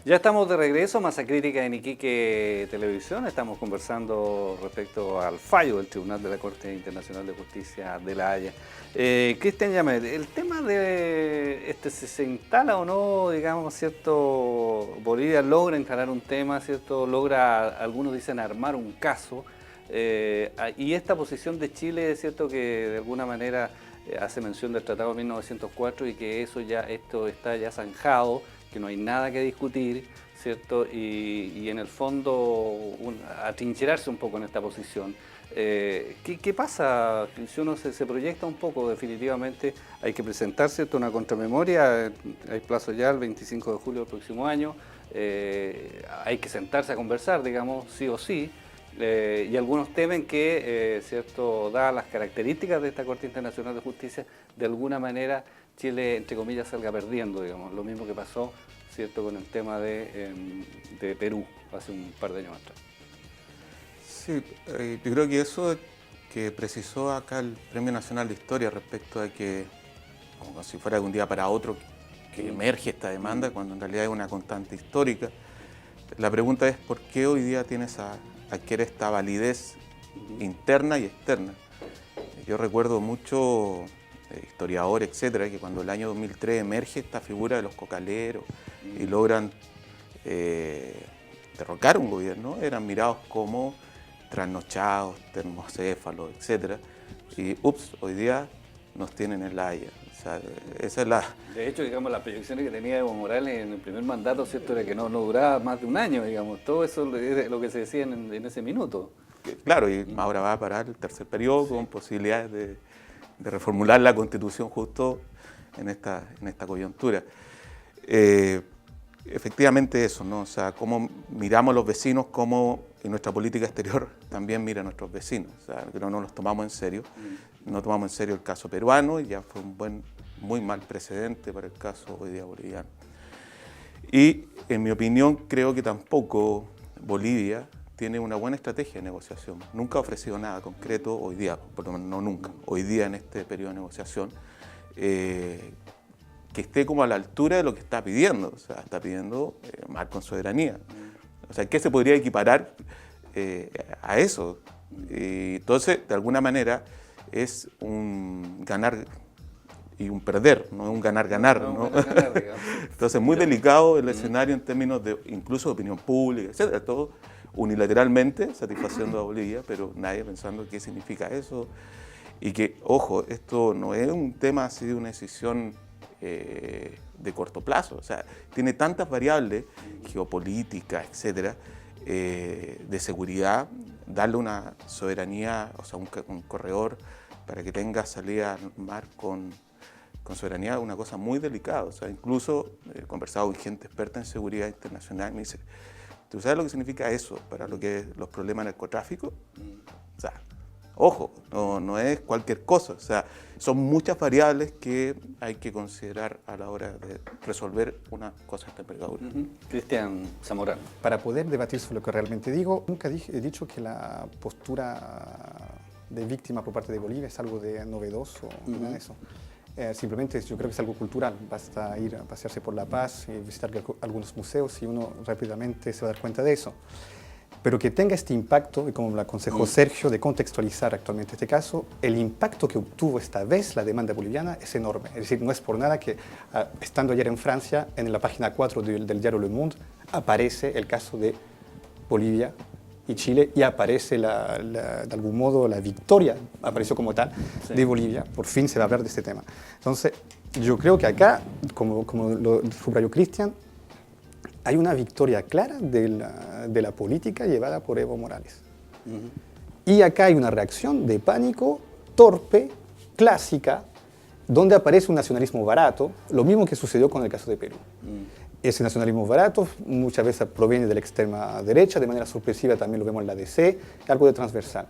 Ya estamos de regreso, Masa Crítica en Iquique Televisión. Estamos conversando respecto al fallo del Tribunal de la Corte Internacional de Justicia de La Haya. Cristian Llamet, el tema de si se instala o no, digamos, ¿cierto? Bolivia logra instalar un tema, ¿cierto? Logra, algunos dicen, armar un caso. Y esta posición de Chile, es cierto que de alguna manera hace mención del Tratado de 1904 y que esto está ya zanjado, que no hay nada que discutir, ¿cierto? Y en el fondo atrincherarse un poco en esta posición. ¿Qué pasa si uno se proyecta un poco? Definitivamente hay que presentar, ¿cierto?, una contramemoria, hay plazo ya el 25 de julio del próximo año, hay que sentarse a conversar, digamos, sí o sí. Y algunos temen que, cierto, dadas las características de esta Corte Internacional de Justicia, de alguna manera Chile, entre comillas, salga perdiendo, digamos, lo mismo que pasó, cierto, con el tema de Perú hace un par de años atrás. Sí, yo creo que eso que precisó acá el Premio Nacional de Historia respecto a que, como si fuera de un día para otro, que emerge esta demanda, cuando en realidad es una constante histórica. La pregunta es por qué hoy día adquiere esta validez interna y externa. Yo recuerdo mucho historiadores, etcétera, que cuando el año 2003 emerge esta figura de los cocaleros y logran derrocar un gobierno, eran mirados como trasnochados, termocéfalos, etcétera. Y hoy día nos tienen en La Haya. O sea, esa es la... De hecho, digamos, las proyecciones que tenía Evo Morales en el primer mandato, ¿cierto?, era que no duraba más de un año, digamos. Todo eso es lo que se decía en ese minuto. Claro, y ahora va a parar el tercer periodo con posibilidades de reformular la Constitución justo en esta coyuntura. Efectivamente eso, ¿no? O sea, cómo miramos a los vecinos, cómo en nuestra política exterior también mira a nuestros vecinos. O sea, que no nos los tomamos en serio. No tomamos en serio el caso peruano y ya fue un muy mal precedente para el caso hoy día boliviano. Y en mi opinión creo que tampoco Bolivia tiene una buena estrategia de negociación. Nunca ha ofrecido nada concreto hoy día, por lo menos no nunca, hoy día en este periodo de negociación, que esté como a la altura de lo que está pidiendo. O sea, está pidiendo marco en soberanía. O sea, ¿qué se podría equiparar a eso? Y entonces, de alguna manera, es un ganar y un perder, no es un ganar-ganar, ¿no? Entonces, muy delicado el escenario en términos de incluso de opinión pública, etcétera, todo unilateralmente satisfaciendo a Bolivia, pero nadie pensando qué significa eso. Y que, ojo, esto no es un tema así de una decisión de corto plazo, o sea, tiene tantas variables geopolíticas, etcétera, de seguridad, darle una soberanía, o sea, un corredor para que tenga salida al mar con soberanía es una cosa muy delicada. O sea, incluso he conversado con gente experta en seguridad internacional y me dice, ¿tú sabes lo que significa eso para lo que es los problemas de narcotráfico? O sea, ojo, no es cualquier cosa. O sea, son muchas variables que hay que considerar a la hora de resolver una cosa de esta envergadura. Cristian Zamorano. Para poder debatir sobre lo que realmente digo, nunca he dicho que la postura de víctima por parte de Bolivia es algo de novedoso, nada de eso. Simplemente yo creo que es algo cultural, basta ir a pasearse por La Paz y visitar algunos museos y uno rápidamente se va a dar cuenta de eso. Pero que tenga este impacto, y como lo aconsejó Sergio, de contextualizar actualmente este caso, el impacto que obtuvo esta vez la demanda boliviana es enorme. Es decir, no es por nada que, estando ayer en Francia, en la página 4 del diario Le Monde, aparece el caso de Bolivia y Chile, y aparece de algún modo la victoria, apareció como tal, de Bolivia. Por fin se va a hablar de este tema. Entonces, yo creo que acá, como lo subrayó Cristian, hay una victoria clara de la política llevada por Evo Morales. Y acá hay una reacción de pánico torpe, clásica, donde aparece un nacionalismo barato, lo mismo que sucedió con el caso de Perú. Ese nacionalismo barato muchas veces proviene de la extrema derecha, de manera sorpresiva también lo vemos en la DC, algo de transversal.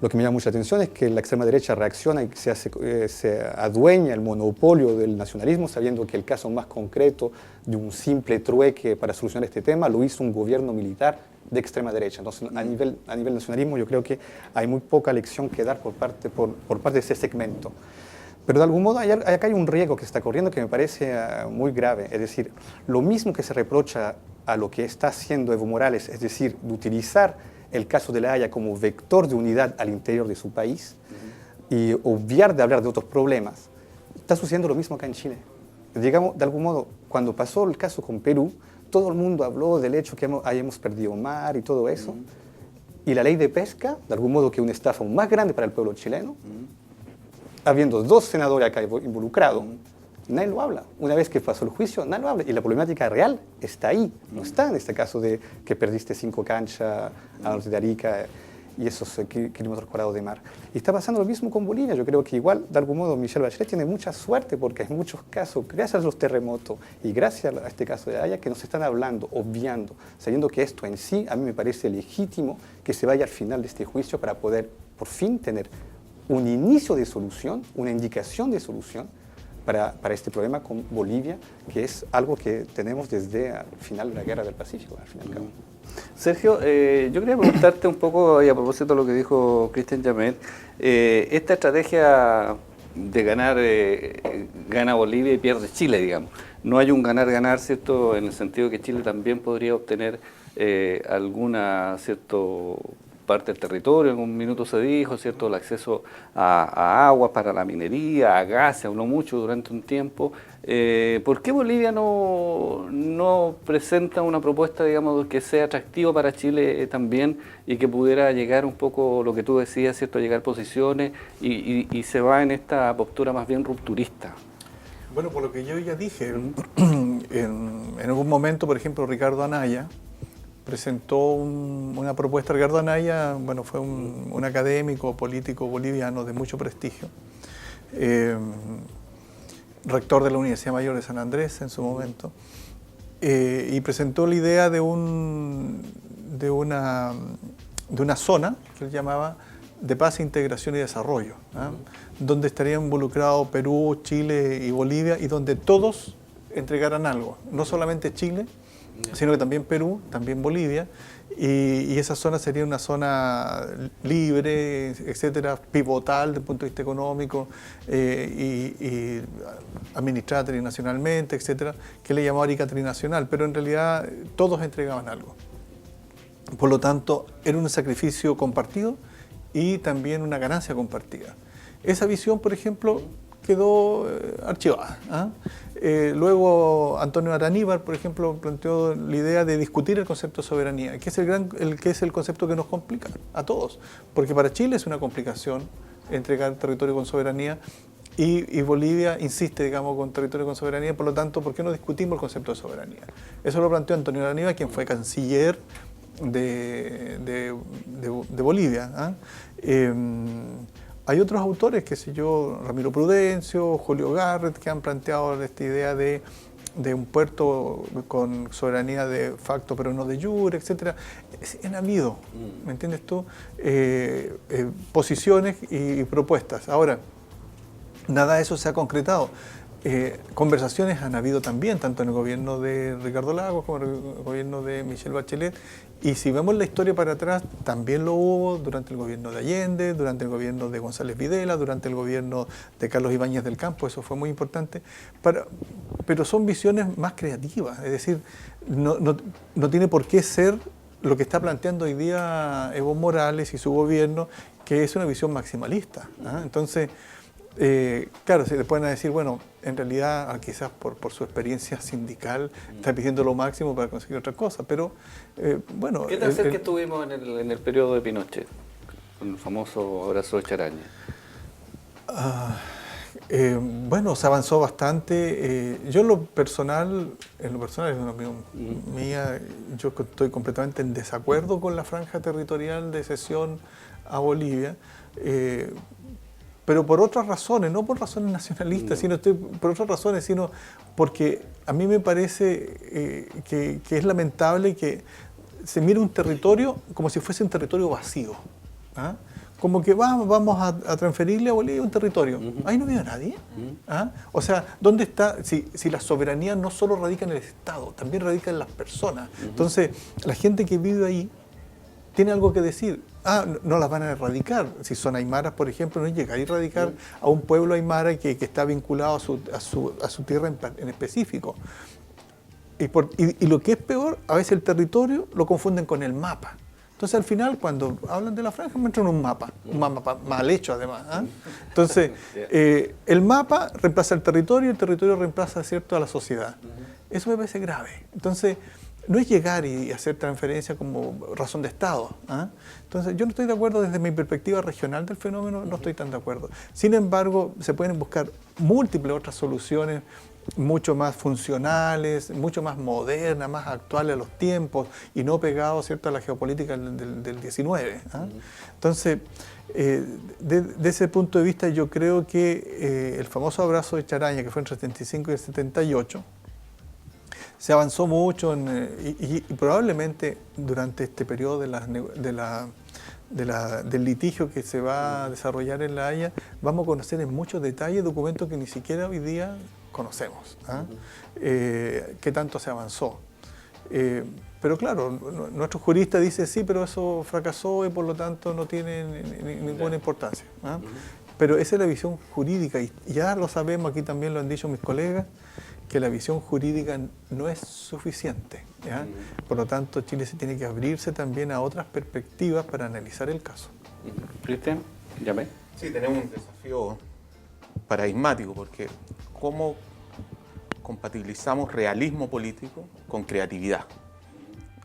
Lo que me llama mucha atención es que la extrema derecha reacciona y se adueña el monopolio del nacionalismo, sabiendo que el caso más concreto de un simple trueque para solucionar este tema lo hizo un gobierno militar de extrema derecha. Entonces, a nivel nacionalismo, yo creo que hay muy poca lección que dar por parte de ese segmento. Pero de algún modo acá hay un riesgo que se está corriendo que me parece muy grave. Es decir, lo mismo que se reprocha a lo que está haciendo Evo Morales, es decir, de utilizar el caso de La Haya como vector de unidad al interior de su país y obviar de hablar de otros problemas, está sucediendo lo mismo acá en Chile. Digamos, de algún modo, cuando pasó el caso con Perú, todo el mundo habló del hecho que hayamos perdido mar y todo eso, y la ley de pesca, de algún modo que es una estafa aún más grande para el pueblo chileno, habiendo 2 senadores acá involucrados, nadie lo habla. Una vez que pasó el juicio, nadie lo habla. Y la problemática real está ahí, no está en este caso de que perdiste 5 canchas a norte de Arica y esos kilómetros cuadrados de mar. Y está pasando lo mismo con Bolivia. Yo creo que igual, de algún modo, Michelle Bachelet tiene mucha suerte porque hay muchos casos, gracias a los terremotos y gracias a este caso de Haya, que nos están hablando, obviando, sabiendo que esto en sí, a mí me parece legítimo que se vaya al final de este juicio para poder, por fin, tener un inicio de solución, una indicación de solución para este problema con Bolivia, que es algo que tenemos desde el final de la Guerra del Pacífico, al fin y al cabo. Sergio, yo quería preguntarte un poco, y a propósito de lo que dijo Cristian Llamet, esta estrategia de ganar, gana Bolivia y pierde Chile, digamos. No hay un ganar-ganar, ¿cierto?, en el sentido que Chile también podría obtener alguna, ¿cierto?, parte del territorio, en un minuto se dijo, ¿cierto?, el acceso a agua para la minería, a gas, se habló mucho durante un tiempo. ¿Por qué Bolivia no presenta una propuesta, digamos, que sea atractiva para Chile también y que pudiera llegar un poco, lo que tú decías, ¿cierto?, llegar posiciones y se va en esta postura más bien rupturista? Bueno, por lo que yo ya dije, en algún momento, por ejemplo, Ricardo Anaya presentó una propuesta. Ricardo Anaya, bueno, fue un académico político boliviano de mucho prestigio, rector de la Universidad Mayor de San Andrés en su momento, y presentó la idea de una zona que él llamaba de paz, integración y desarrollo, donde estarían involucrados Perú, Chile y Bolivia, y donde todos entregaran algo, no solamente Chile, sino que también Perú, también Bolivia, y esa zona sería una zona libre, etcétera, pivotal desde el punto de vista económico y administrada trinacionalmente, etcétera, que le llamó Arica Trinacional, pero en realidad todos entregaban algo. Por lo tanto, era un sacrificio compartido y también una ganancia compartida. Esa visión, por ejemplo, quedó archivada. Luego Antonio Araníbar, por ejemplo, planteó la idea de discutir el concepto de soberanía, que es el concepto que nos complica a todos, porque para Chile es una complicación entregar territorio con soberanía y Bolivia insiste, digamos, con territorio con soberanía, por lo tanto, ¿por qué no discutimos el concepto de soberanía? Eso lo planteó Antonio Araníbar, quien fue canciller de Bolivia. Hay otros autores, qué sé yo, Ramiro Prudencio, Julio Garrett, que han planteado esta idea de un puerto con soberanía de facto pero no de jure, etc. Han habido, ¿me entiendes tú?, posiciones y propuestas. Ahora, nada de eso se ha concretado. Conversaciones han habido también, tanto en el gobierno de Ricardo Lagos como en el gobierno de Michelle Bachelet, y si vemos la historia para atrás, también lo hubo durante el gobierno de Allende, durante el gobierno de González Videla, durante el gobierno de Carlos Ibáñez del Campo, eso fue muy importante, pero son visiones más creativas, es decir, no tiene por qué ser lo que está planteando hoy día Evo Morales y su gobierno, que es una visión maximalista. Entonces, claro, se le pueden decir, bueno, en realidad quizás por su experiencia sindical está pidiendo lo máximo para conseguir otra cosa, pero bueno... ¿Qué tal ser que estuvimos en el periodo de Pinochet, con el famoso abrazo de Charaña? Bueno, se avanzó bastante. Yo en lo personal es una opinión mía, yo estoy completamente en desacuerdo con la franja territorial de cesión a Bolivia, pero por otras razones, no por razones nacionalistas, sino por otras razones, sino porque a mí me parece que es lamentable que se mire un territorio como si fuese un territorio vacío. Como que vamos a transferirle a Bolivia un territorio. Ahí no vive nadie. O sea, ¿dónde está? Si la soberanía no solo radica en el Estado, también radica en las personas. Entonces, la gente que vive ahí tiene algo que decir. No las van a erradicar. Si son aymaras, por ejemplo, no llega a erradicar a un pueblo aymara que está vinculado a su tierra en específico. Y lo que es peor, a veces el territorio lo confunden con el mapa. Entonces al final cuando hablan de la franja muestran un mapa mal hecho además. ¿Ah? Entonces el mapa reemplaza el territorio reemplaza, ¿cierto?, a la sociedad. Eso me parece grave. Entonces no es llegar y hacer transferencia como razón de Estado. ¿Ah? Entonces yo no estoy de acuerdo desde mi perspectiva regional del fenómeno, no estoy tan de acuerdo. Sin embargo, se pueden buscar múltiples otras soluciones mucho más funcionales, mucho más modernas, más actuales a los tiempos y no pegados, ¿cierto?, a la geopolítica del 19. ¿Ah? Entonces, de ese punto de vista yo creo que el famoso abrazo de Charaña, que fue entre el 75 y el 78, se avanzó mucho y probablemente durante este periodo del litigio que se va a desarrollar en La Haya, vamos a conocer en muchos detalles documentos que ni siquiera hoy día conocemos, ¿ah? Qué tanto se avanzó. Pero claro, nuestro jurista dice sí, pero eso fracasó y por lo tanto no tiene ninguna importancia. ¿Ah? Pero esa es la visión jurídica y ya lo sabemos, aquí también lo han dicho mis colegas, que la visión jurídica no es suficiente. ¿Ya? Por lo tanto, Chile se tiene que abrirse también a otras perspectivas para analizar el caso. Cristian, llame. Sí, tenemos un desafío paradigmático, porque ¿cómo compatibilizamos realismo político con creatividad?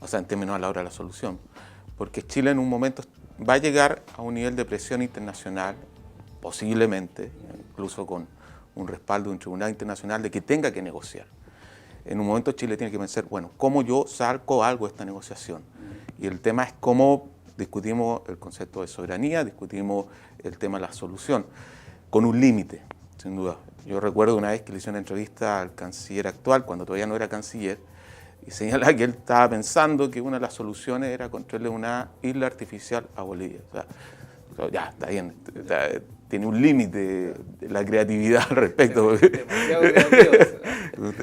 O sea, en términos a la hora de la solución. Porque Chile en un momento va a llegar a un nivel de presión internacional, posiblemente, incluso con un respaldo de un tribunal internacional, de que tenga que negociar. En un momento Chile tiene que pensar, bueno, ¿cómo yo saco algo de esta negociación? Y el tema es cómo discutimos el concepto de soberanía, discutimos el tema de la solución, con un límite, sin duda. Yo recuerdo una vez que le hice una entrevista al canciller actual, cuando todavía no era canciller, y señalaba que él estaba pensando que una de las soluciones era construirle una isla artificial a Bolivia. O sea, ya, está bien, tiene un límite la creatividad al respecto.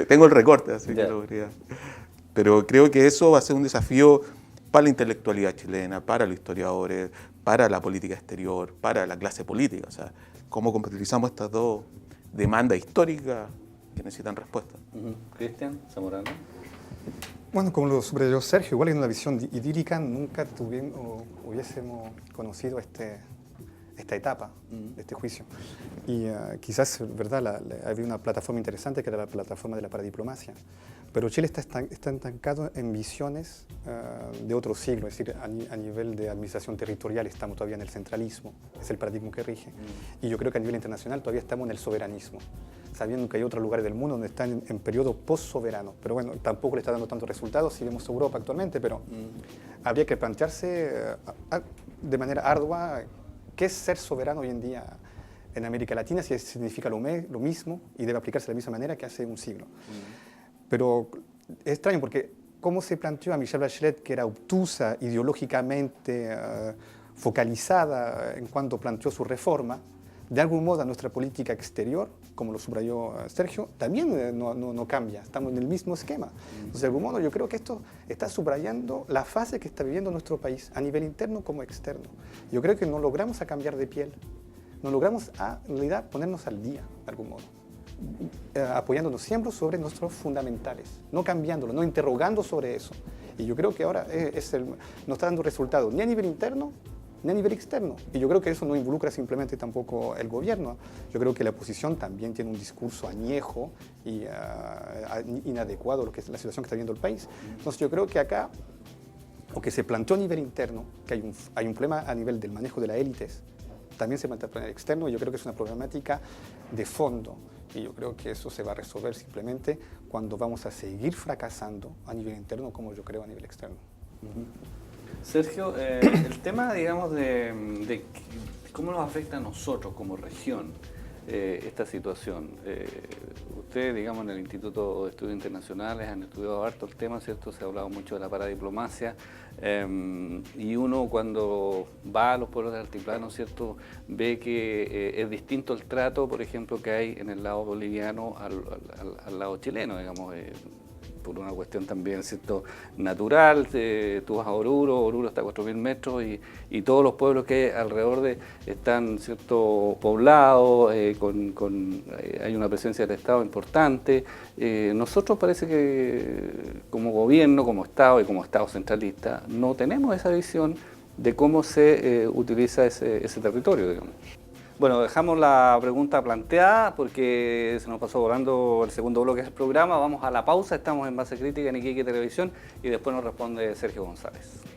Tengo el recorte, así que lo podría. Pero creo que eso va a ser un desafío para la intelectualidad chilena, para los historiadores, para la política exterior, para la clase política. O sea, cómo compatibilizamos estas dos demandas históricas que necesitan respuesta. Cristian Zamorano. Bueno, como lo subrayó Sergio, igual en una visión idílica nunca hubiésemos conocido esta etapa de este juicio. Y quizás, ¿verdad?, había una plataforma interesante que era la plataforma de la paradiplomacia. Pero Chile está estancado en visiones de otro siglo, es decir, a nivel de administración territorial estamos todavía en el centralismo, es el paradigma que rige. Y yo creo que a nivel internacional todavía estamos en el soberanismo, sabiendo que hay otros lugares del mundo donde están en periodo post-soberano. Pero bueno, tampoco le está dando tantos resultados si vemos Europa actualmente, pero habría que plantearse de manera ardua qué es ser soberano hoy en día en América Latina, si significa lo mismo y debe aplicarse de la misma manera que hace un siglo. Pero es extraño porque cómo se planteó a Michelle Bachelet, que era obtusa, ideológicamente focalizada en cuanto planteó su reforma, de algún modo a nuestra política exterior, como lo subrayó Sergio, también no cambia, estamos en el mismo esquema. Entonces, de algún modo yo creo que esto está subrayando la fase que está viviendo nuestro país, a nivel interno como externo. Yo creo que no logramos a cambiar de piel, no logramos en realidad ponernos al día, de algún modo. Apoyándonos siempre sobre nuestros fundamentales, no cambiándolo, no interrogando sobre eso. Y yo creo que ahora no está dando resultados ni a nivel interno ni a nivel externo. Y yo creo que eso no involucra simplemente tampoco el gobierno. Yo creo que la oposición también tiene un discurso añejo y inadecuado a lo que es la situación que está viviendo el país. Entonces yo creo que acá, o que se planteó a nivel interno, que hay un problema a nivel del manejo de las élites, también se plantea a nivel externo. Yo creo que es una problemática de fondo. Y yo creo que eso se va a resolver simplemente cuando vamos a seguir fracasando a nivel interno, como yo creo a nivel externo. Sergio, el tema, digamos, de cómo nos afecta a nosotros como región esta situación. Ustedes, digamos, en el Instituto de Estudios Internacionales han estudiado harto el tema, ¿cierto? Se ha hablado mucho de la paradiplomacia y uno cuando va a los pueblos del altiplano, ¿cierto?, ve que es distinto el trato, por ejemplo, que hay en el lado boliviano al lado chileno, digamos. por una cuestión también, ¿cierto?, natural. Tú vas a Oruro está a 4.000 metros y todos los pueblos que hay alrededor están, ¿cierto?, poblados, hay una presencia del Estado importante. Nosotros parece que como gobierno, como Estado y como Estado centralista, no tenemos esa visión de cómo se utiliza ese territorio, digamos. Bueno, dejamos la pregunta planteada porque se nos pasó volando el segundo bloque del programa. Vamos a la pausa, estamos en Base Crítica en Iquique Televisión y después nos responde Sergio González.